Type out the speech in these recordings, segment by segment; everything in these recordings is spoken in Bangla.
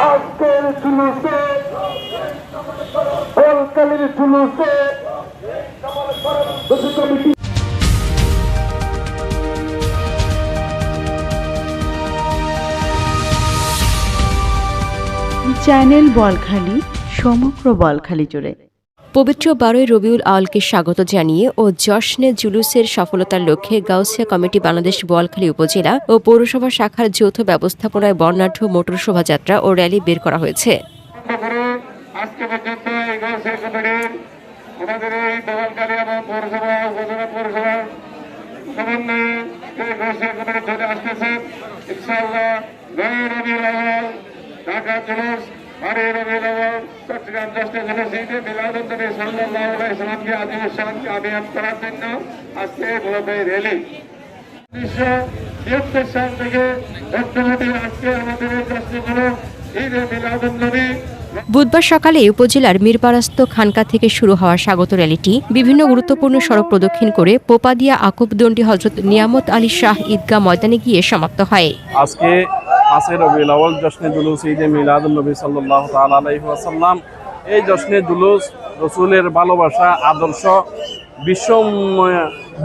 আজকের জুলুসে বোয়ালখালীর জুলুসে কমিটি চ্যানেল বোয়ালখালী, সমগ্র বোয়ালখালী জুড়ে। পবিত্র 12 রবিউল আওয়ালকে স্বাগত জানিয়ে ও জশ্নে জুলুসের সফলতার লক্ষ্যে গাউসিয়া কমিটি বাংলাদেশ বোয়ালখালী উপজেলা ও পৌরসভা শাখার যৌথ ব্যবস্থাপনায় বর্ণাঢ্য মোটর শোভাযাত্রা ও র্যালি বের করা হয়েছে। চট্টগ্রাম জশ্নে জুলুসে মিলাদুন্নবী সাল্লাল্লাহু আলাইহি ওয়াসাল্লামকে আদিবসানকে আবিয়ান করার জন্য আজকে মূলত এই র্যালি 1973 সাল থেকে বর্তমানে আজকে আমাদের এই জশ্নগুলো ঈদে মিলাদুন্নবী। বুধবার সকালে উপজেলার মীরপাড়াস্ত খানকা থেকে শুরু হওয়া স্বাগত র্যালিটি বিভিন্ন গুরুত্বপূর্ণ সড়ক প্রদক্ষিণ করে পোপাদিয়া আকুবদণ্ডী হযরত নিয়ামত আলী শাহ ঈদগাহ ময়দানে গিয়ে সমাপ্ত হয়। আজকে 5 রবিউল আউয়াল জশ্নে জুলুস ঈদে মিলাদুন্নবী সাল্লাল্লাহু তাআলা আলাইহি ওয়াসাল্লাম। এই জশ্নে জুলুস রাসূলের ভালোবাসা, আদর্শ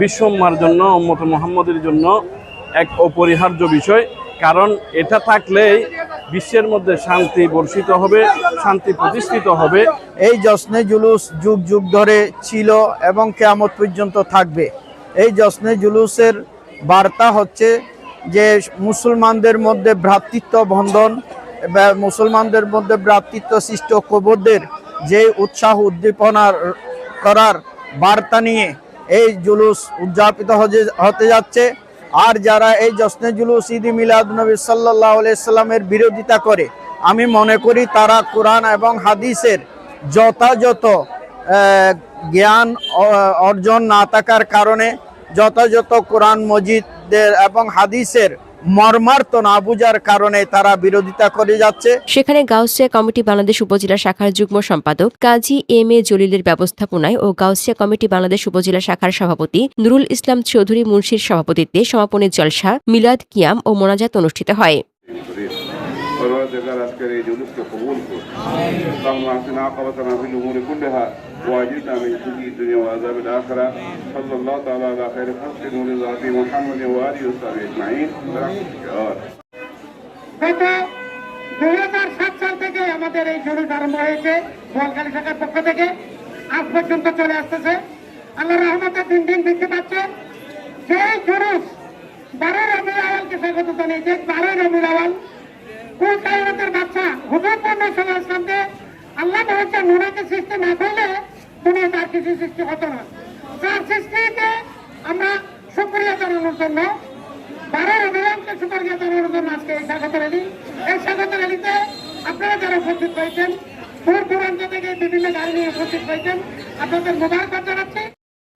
বিশ্বমার জন্য, উম্মত মুহাম্মদের জন্য এক অপরিহার্য বিষয়। কারণ এটা থাকলেই বিশ্বের মধ্যে শান্তি বর্ষিত হবে, শান্তি প্রতিষ্ঠিত হবে। এই জশ্নে জুলুস যুগ যুগ ধরে ছিল এবং কিয়ামত পর্যন্ত থাকবে। এই জশ্নে জুলুসের বার্তা হচ্ছে যে মুসলমানদের মধ্যে ভ্রাতৃত্ব বন্ধন, মুসলমানদের মধ্যে ভ্রাতৃত্ব সৃষ্ট ঐক্যবোধের যে উৎসাহ উদ্দীপনা করার বার্তা নিয়ে এই জুলুস উদযাপিত হতে যাচ্ছে। আর যারা এই জশ্নে জুলুস ঈদে মিলাদুন্নবী সাল্লাল্লাহু আলাইহি সাল্লামের বিরোধিতা করে, আমি মনে করি তারা কোরআন এবং হাদিসের যথাযথ জ্ঞান অর্জন না থাকার কারণে, যথাযথ কোরআন মজিদের এবং হাদিসের মর্মার্থ না বুঝার কারণে তারা বিরোধিতা করে যাচ্ছে। সেখানে গাউসিয়া কমিটি বাংলাদেশ উপজেলা শাখার যুগ্ম সম্পাদক কাজী এম এ জলিলের ব্যবস্থাপনায় ও গাউসিয়া কমিটি বাংলাদেশ উপজেলা শাখার সভাপতি নুরুল ইসলাম চৌধুরী মুন্সির সভাপতিত্বে সমাপনী জলসা, মিলাদ, কিয়াম ও মোনাজাত অনুষ্ঠিত হয়। আজকের এই জুলুসকে কবুল করুন। আল্লাহুম্মা আতিনা আকাবাতানা ফিল উমুরি কুল্লিহা ওয়া আজিরনা মিন খুজিয়িদ দুনিয়া ওয়া আযাবিল আখিরা। সাল্লাল্লাহু তাআলা আলা খায়রি খালকি নূরি যাতি মুহাম্মাদ ওয়া আলিহি ওয়া সাহবিহি আজমাইন। গত 2007 সাল থেকে আমাদের এই জুলুস আরম্ভ হয়েছে বোয়ালখালী শাখার পক্ষ থেকে, আজ পর্যন্ত চলে আসতেছে। আল্লাহর রহমতে দিন দিন বৃদ্ধি পাচ্ছে। সেই জুলুস 12 রবিউল আওয়ালকে স্বাগত জানিয়েছে। 12 রবিউল আওয়াল কোন কায়নাতের বাচ্চা হুজুর মুহাম্মদ সাল্লাল্লাহু আলাইহি ওয়াসাল্লামকে আল্লাহ বলেছে নুরাকে সৃষ্টি না করলে দুনিয়াতে আর কিছু সৃষ্টি হতো না। যার সৃষ্টিতে আমরা শুকরিয়া জানানোর জন্য 12 রবিউলকে শুকরিয়া জানানোর জন্য আজকে এই স্বাগত র্যালি। এই স্বাগত র্যালিতে আপনারা যারা উপস্থিত হয়েছেন, দূর দূরান্ত থেকে বিভিন্ন গাড়ি নিয়ে উপস্থিত হয়েছেন, আপনাদের মোবারকবাদ জানাচ্ছি।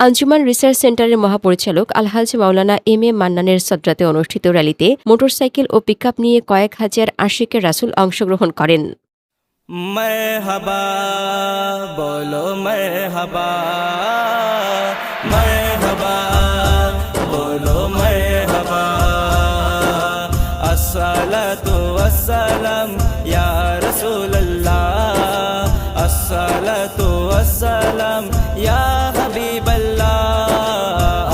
আঞ্জুমান রিসার্চ সেন্টারের মহাপরিচালক আলহাজ মাওলানা এম এ মান্নানের সদরাতে অনুষ্ঠিত র্যালিতে মোটরসাইকেল ও পিকআপ নিয়ে কয়েক হাজার আশিকের রাসূল অংশগ্রহণ করেন। মারহাবা বলো মারহাবা, মারহাবা বলো মারহাবা। আসসালাতু ওয়াসসালাম ইয়া রাসূলুল্লাহ, আসসালাতু ওয়াসসালাম ইয়া হাবিবাল্লাহ,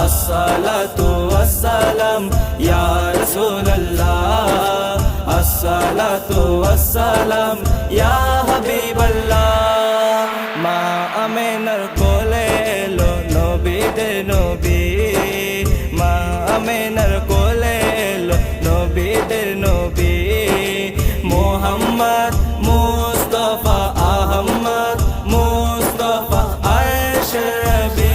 আসসালাতু ওয়াসসালাম ইয়া রাসূলুল্লাহ, আসসালাতু ওয়াসসালাম ইয়া হাবিবাল্লাহ। মা আমিনার কোলে এলো নবীদের নবী, মা আমিনার কোলে এলো নবীদের নবী। মুহাম্মদ মুস্তাফা আহমদ মুস্তাফা আশরাফি,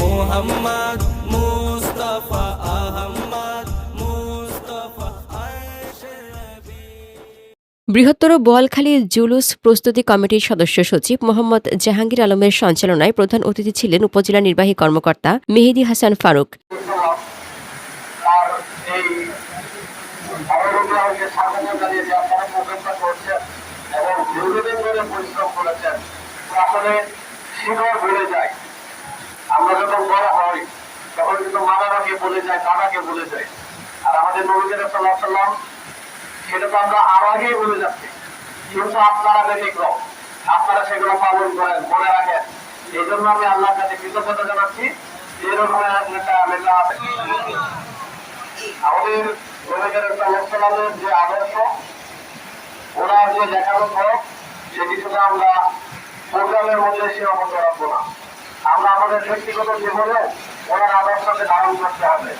মুহাম্মদ মুস্তাফা আহমদ মুস্তাফা আশরাফি। বৃহত্তর বোয়ালখালী জুলুস প্রস্তুতি কমিটির সদস্য সচিব মোহাম্মদ জাহাঙ্গীর আলমের সঞ্চালনায় প্রধান অতিথি ছিলেন উপজেলা নির্বাহী কর্মকর্তা মেহেদী হাসান ফারুক। আমরা যখন বড় হই তখন কিন্তু মামাকে বলে যায়, দাদাকে বলে যায়, আর আমাদের নবী সাল্লাল্লাহু আলাইহি ওয়াসাল্লাম সেটা তো আমরা আরো আগেই বলে যাচ্ছি, কিন্তু আপনারা ব্যতিক্রম, আপনারা সেগুলো পালন করেন, মনে রাখেন। এই জন্য আমি আল্লাহর কাছে কৃতজ্ঞতা জানাচ্ছি। এরকম একটা লেখা আছে আমাদের নবী সাল্লাল্লাহু আলাইহি ওয়াসাল্লামের যে আদর্শ, ওনার যে দেখানো পথ, সেটি শুধু আমরা প্রোগ্রামের মধ্যে সীমাবদ্ধ রাখবো না, আমরা আমাদের ব্যক্তিগত জীবনে ওনার আদর্শকে ধারণ করতে হবে।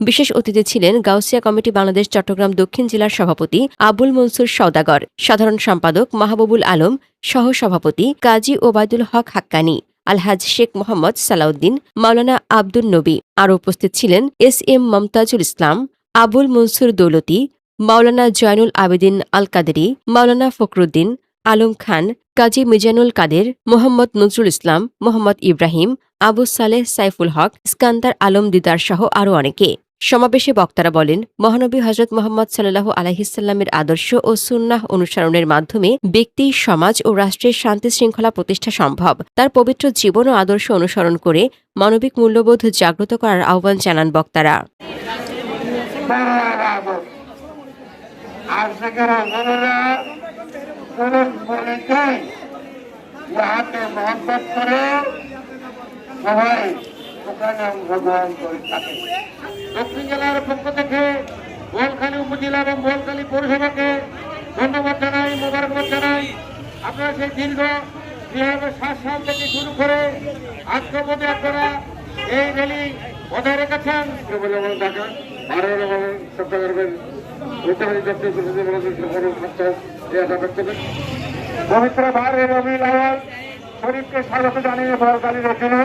বিশেষ অতিথি ছিলেন গাউসিয়া কমিটি বাংলাদেশ চট্টগ্রাম দক্ষিণ জেলার সভাপতি আবুল মনসুর সওদাগর, সাধারণ সম্পাদক মাহবুবুল আলম, সহ সভাপতি কাজী ওবায়দুল হক হাক্কানী, আলহাজ শেখ মোহাম্মদ সালাউদ্দিন, মাওলানা আব্দুল নবী। আরও উপস্থিত ছিলেন SM মমতাজুল ইসলাম, আবুল মনসুর দৌলতি, মাওলানা জয়নুল আবেদিন আল কাদেরী, মাওলানা ফখরুদ্দিন, আলম খান, কাজী মিজানুল কাদের, মোহাম্মদ নজরুল ইসলাম, মোহাম্মদ ইব্রাহিম, আবু সালেহ সাইফুল হক, ইস্কান্দার আলম দিদার সহ আরও অনেকে। সমাবেশে বক্তারা বলেন, মহানবী হজরত মোহাম্মদ সাল্লাল্লাহু আলাইহি সাল্লামের আদর্শ ও সুন্নাহ অনুসরণের মাধ্যমে ব্যক্তি, সমাজ ও রাষ্ট্রের শান্তি শৃঙ্খলা প্রতিষ্ঠা সম্ভব। তার পবিত্র জীবন ও আদর্শ অনুসরণ করে মানবিক মূল্যবোধ জাগ্রত করার আহ্বান জানান বক্তারা। সবাই ওখানে অংশগ্রহণ করে থাকে। দক্ষিণ জেলার পক্ষ থেকে বোয়ালখালী উপজেলা এবং বোয়ালখালী পৌরসভাকে ধন্যবাদ জানাই, মোবারকবাদ জানাই। আপনারা সেই দীর্ঘ 2007 সাল থেকে শুরু করে আজকে অবধি আপনারা এই র্যালি বজায় রেখেছেন। পবিত্র ভারত রবিউল আউয়াল শরীফকে স্বাগত জানিয়ে বোয়ালখালীর জন্য